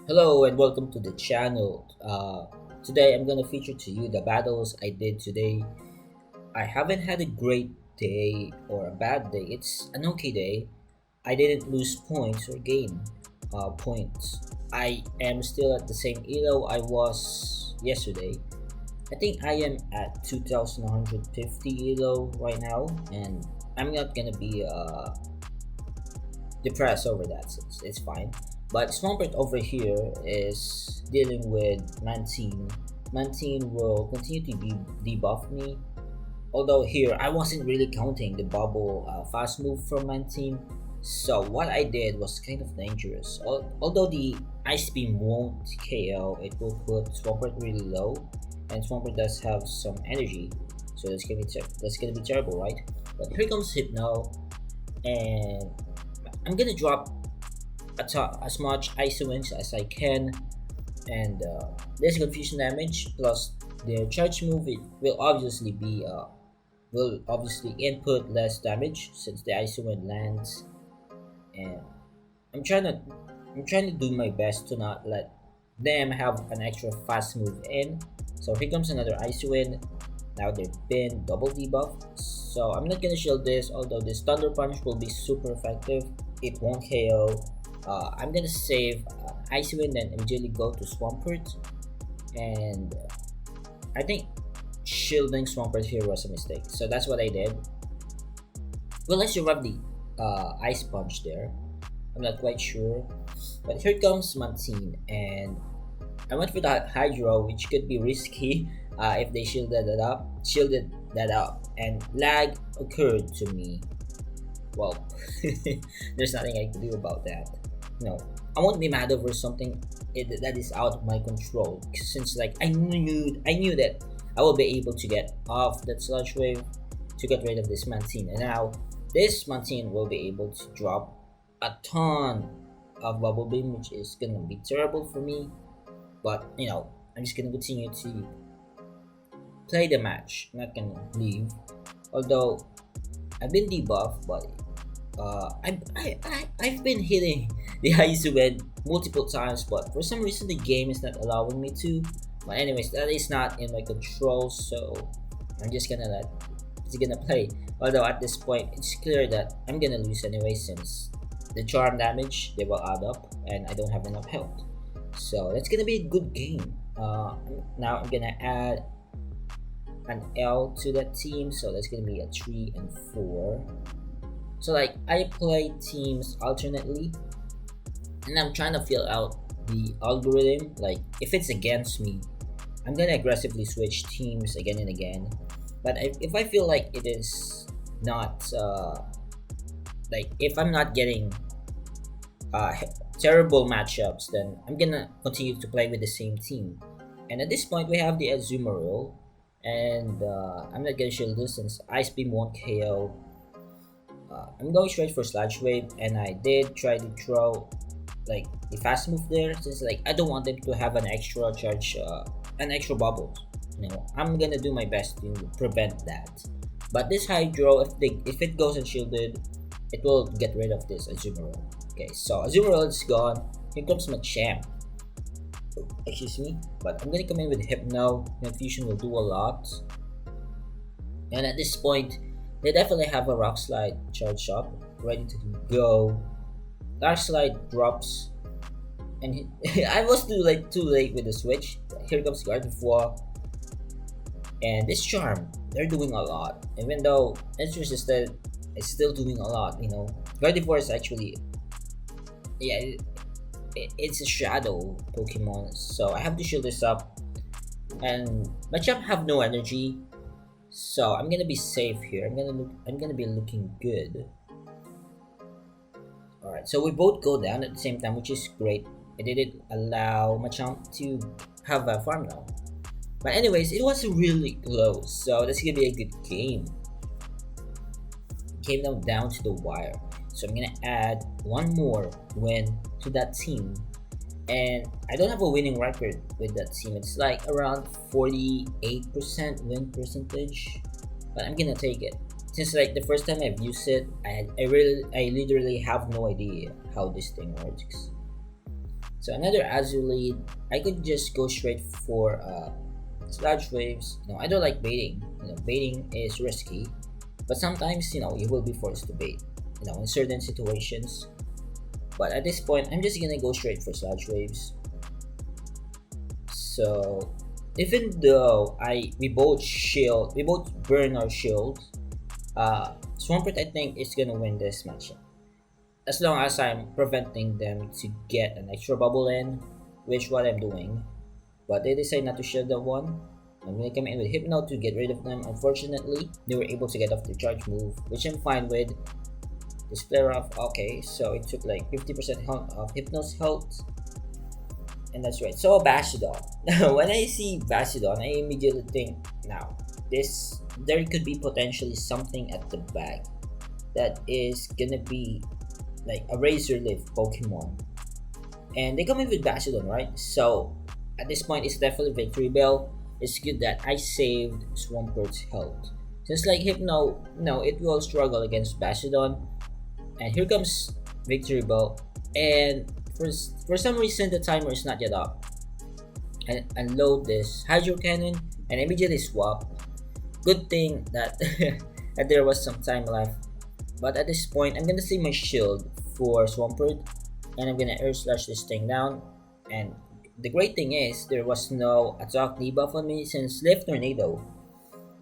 Hello and welcome to the channel. Today I'm gonna feature to you the battles I did today. I haven't had a great day or a bad day. It's an okay day. I didn't lose points or gain points. I am still at the same elo I was yesterday. I think I am at 2150 elo right now, and I'm not gonna be depressed over that since it's fine. But Swampert over here is dealing with Mantine. Mantine will continue to debuff me. Although here I wasn't really counting the bubble fast move from Mantine. So what I did was kind of dangerous. Although the Ice Beam won't KO, it will put Swampert really low. And Swampert does have some energy. So that's gonna be terrible, right? But here comes Hypno, and I'm gonna drop as much ISO wings as I can, and this confusion damage plus their charge move will obviously input less damage since the ISO wind lands, and I'm trying to I'm trying to do my best to not let them have an extra fast move in. So here comes another ISO wind. Now they've been double debuff, so I'm not gonna shield this. Although this Thunder Punch will be super effective, it won't KO. I'm gonna save Icy Wind and immediately go to Swampert, and I think shielding Swampert here was a mistake, so that's what I did. Well, I survived the Ice Punch there. I'm not quite sure, but here comes Mantine, and I went for that Hydro, which could be risky if they shielded that up, and lag occurred to me. Well, there's nothing I can do about that. No, I won't be mad over something that is out of my control. Since like I knew that I will be able to get off that sludge wave to get rid of this Mantine, and now this Mantine will be able to drop a ton of bubble beam, which is gonna be terrible for me. But I'm just gonna continue to play the match. I'm not gonna leave. Although I've been debuffed, but I've been hitting the Haizubed multiple times, but for some reason the game is not allowing me to. But anyways, that is not in my control, so I'm just gonna play. Although at this point, it's clear that I'm gonna lose anyway since the charm damage they will add up, and I don't have enough health. So that's gonna be a good game. Now I'm gonna add an L to that team, so that's gonna be a 3 and 4. So like I play teams alternately, and I'm trying to feel out the algorithm. Like if it's against me, I'm gonna aggressively switch teams again and again. But if I feel like it is not like if I'm not getting uh, terrible matchups, then I'm gonna continue to play with the same team. And at this point, we have the Azumarill, and I'm not gonna shield this since Ice Beam won't KO. I'm going straight for Sludge Wave, and I did try to throw like the fast move there since like I don't want them to have an extra charge, an extra bubble. I'm gonna do my best to prevent that. But this Hydro, if it goes unshielded, it will get rid of this Azumarill. Okay, so Azumarill is gone. Here comes Machamp. Excuse me, but I'm gonna come in with Hypno. Confusion will do a lot. And at this point, they definitely have a Rock Slide charge up, ready to go. Dark Slide drops, and I was too late with the switch. Here comes Gardevoir, and this Charm. They're doing a lot, even though it's resisted. It's still doing a lot. Gardevoir is actually, yeah, it's a shadow Pokemon, so I have to shield this up. And Machamp have no energy, so I'm gonna be safe here. I'm gonna be looking good. All right, so we both go down at the same time, which is great. It didn't allow Machamp to have a farm now. But anyways, it was really close, so that's gonna be a good game. Came down to the wire. So I'm gonna add one more win to that team. And I don't have a winning record with that team. It's like around 48% win percentage. But I'm gonna take it. Since like the first time I've used it, I literally have no idea how this thing works. So another Azu lead, I could just go straight for sludge waves. I don't like baiting. Baiting is risky, but sometimes you will be forced to bait. In certain situations. But at this point, I'm just gonna go straight for sludge waves. So even though we both burn our shields. Swampert, I think, is gonna win this matchup as long as I'm preventing them to get an extra bubble in, which what I'm doing. But they decide not to shield that one. I'm gonna come in with Hypno to get rid of them. Unfortunately, they were able to get off the charge move, which I'm fine with. This flare off, okay, so it took like 50% health of Hypno's health. And that's right. So Bastion. When I see Bastion, I immediately think, now there could be potentially something at the back that is gonna be like a razor leaf Pokemon. And they come in with Bastion, right? So at this point, it's definitely Victory Bell. It's good that I saved Swampert's health. Since like Hypno, it will struggle against Bastion. And here comes Victory Bell. And for some reason, the timer is not yet up. And unload this Hydro Cannon and immediately swap. Good thing that, that there was some time left. But at this point, I'm gonna save my shield for Swampert. And I'm gonna Air Slash this thing down. And the great thing is, there was no attack debuff on me since Lift Tornado.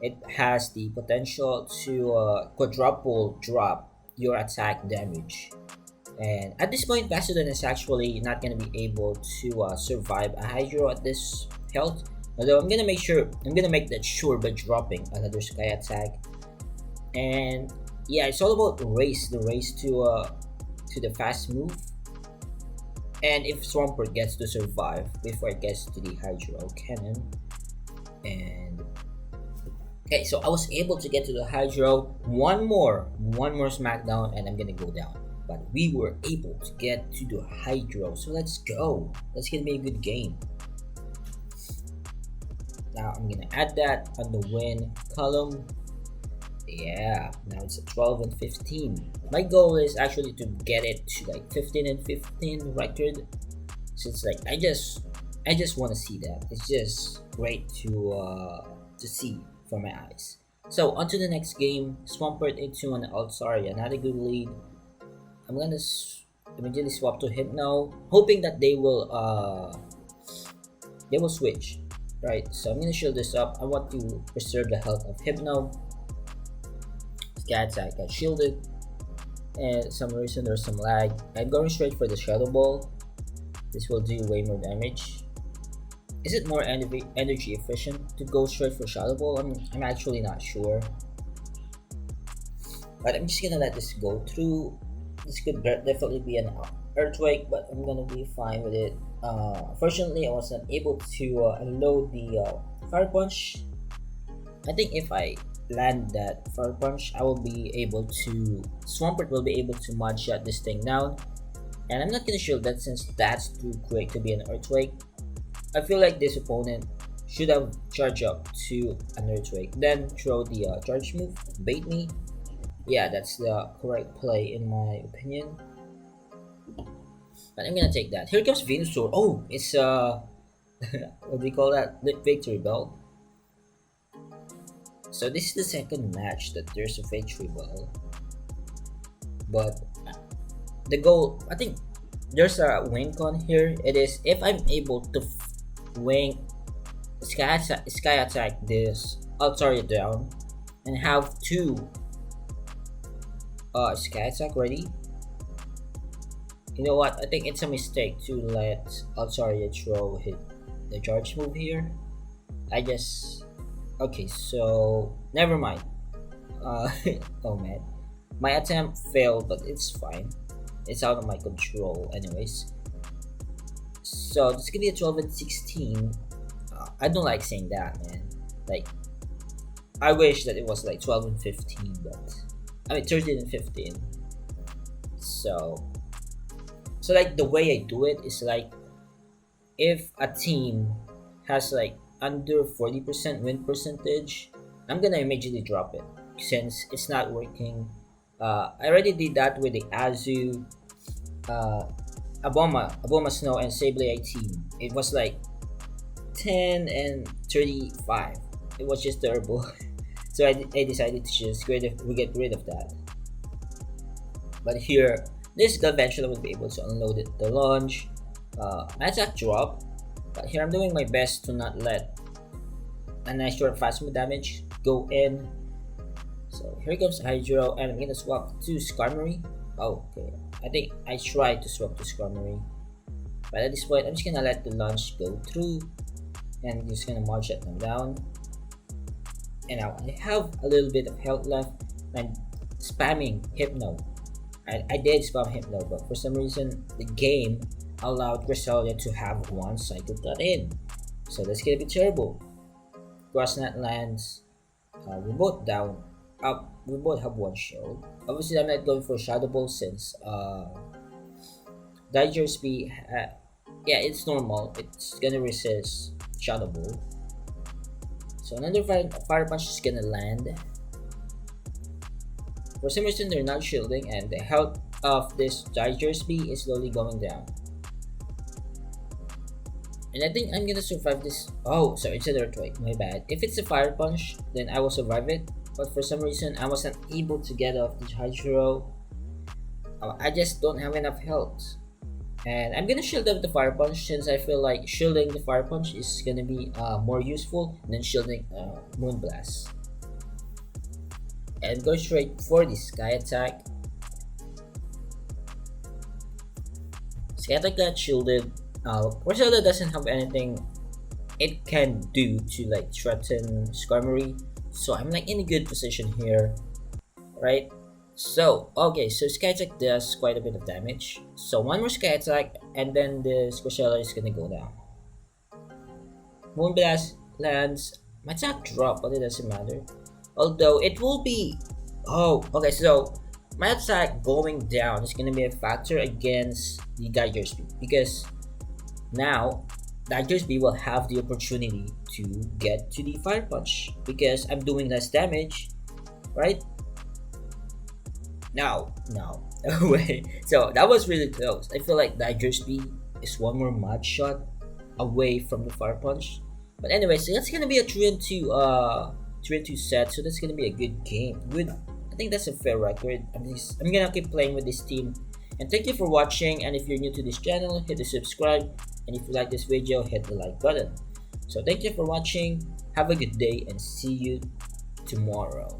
It has the potential to quadruple drop your attack damage. And at this point, Bastion is actually not gonna be able to survive a Hydro at this health. Although I'm gonna make that sure by dropping another Sky Attack. And yeah, it's all about the race to the fast move. And if Swampert gets to survive before it gets to the Hydro Cannon. And okay, so I was able to get to the Hydro. One more smackdown and I'm gonna go down. But we were able to get to the Hydro. So let's go. That's gonna be a good game. Now I'm gonna add that on the win column. Yeah, now it's at 12 and 15. My goal is actually to get it to like 15 and 15 record. Since like I just want to see that. It's just great to see for my eyes. So on to the next game. Swampert into an Altaria, not a good lead. I'm gonna immediately swap to Hypno, hoping that they will switch, right? So I'm gonna shield this up. I want to preserve the health of Hypno. Sky Attack got shielded, and some reason there's some lag. I'm going straight for the Shadow Ball. This will do way more damage. Is it more energy efficient to go straight for Shadow Ball? I'm actually not sure, but I'm just gonna let this go through. This could definitely be an Earthquake, but I'm gonna be fine with it. Fortunately, I wasn't able to unload the Fire Punch. I think if I land that Fire Punch, I will be able to. Swampert will be able to mud shot this thing down. And I'm not gonna shield that since that's too quick to be an Earthquake. I feel like this opponent should have charged up to an Earthquake, then throw the charge move, bait me. Yeah, that's the correct play in my opinion. But I'm gonna take that. Here comes Venusaur. Oh, it's what do you call that? Victory Bell. So this is the second match that there's a Victory Bell. But the goal, I think there's a win con here. It is if I'm able to wing Sky Attack this Altaria down and have two Sky Attack ready. You know what? I think it's a mistake to let Altaria throw hit the charge move here. Okay, so never mind. Oh man, my attempt failed, but it's fine. It's out of my control, anyways. So this could be a 12 and 16. I don't like saying that, man. Like, I wish that it was like 12 and 15, but I mean 13 and 15. So like the way I do it is like, if a team has like under 40% win percentage, I'm gonna immediately drop it since it's not working. I already did that with the Azu Aboma Snow and Sableye team. It was like 10 and 35. It was just terrible. So I decided to just get rid of that. But here, this guy eventually will be able to unload it, the launch. My attack drop, but here I'm doing my best to not let a nice short fast move damage go in. So here comes Hydro, and I'm gonna swap to Skarmory. Oh, okay. I think I tried to swap to Skarmory, but at this point, I'm just gonna let the launch go through, and I'm just gonna march it down. And now I have a little bit of health left. I'm spamming Hypno. I did spam Hypno, but for some reason the game allowed Cresselia to have one cycle cut in. So that's gonna be terrible. Grassnet lands. We're both down. Up. We both have one shield. Obviously, I'm not going for Shadow Ball since Digers B. Yeah, it's normal. It's gonna resist Shadow Ball. So another fire punch is gonna land. For some reason, they're not shielding, and the health of this Digers B is slowly going down. And I think I'm gonna survive this. Oh, sorry, it's an earthquake. My bad. If it's a fire punch, then I will survive it. But for some reason, I wasn't able to get off the Hydro. I just don't have enough health. And I'm gonna shield up the fire punch since I feel like shielding the fire punch is gonna be more useful than shielding Moonblast. And go straight for the Sky Attack. Sky Attack got shielded. Cresselia doesn't have anything it can do to like threaten Skarmory, so I'm like in a good position here, right? So okay, so Sky Attack does quite a bit of damage. So one more Sky Attack, and then the Cresselia is gonna go down. Moonblast lands. My attack drop, but it doesn't matter. Although it will be. Oh, okay. So my attack going down is gonna be a factor against the Digers B, because now Digers B will have the opportunity to get to the fire punch because I'm doing less damage, right? No. Wait. So that was really close. I feel like Digers B is one more mud shot away from the fire punch. But anyway, so that's gonna be a 3-2 set. So that's gonna be a good game. Good. I think that's a fair record. I'm gonna keep playing with this team. And thank you for watching. And if you're new to this channel, hit the subscribe. And if you like this video, hit the like button. So thank you for watching. Have a good day and see you tomorrow.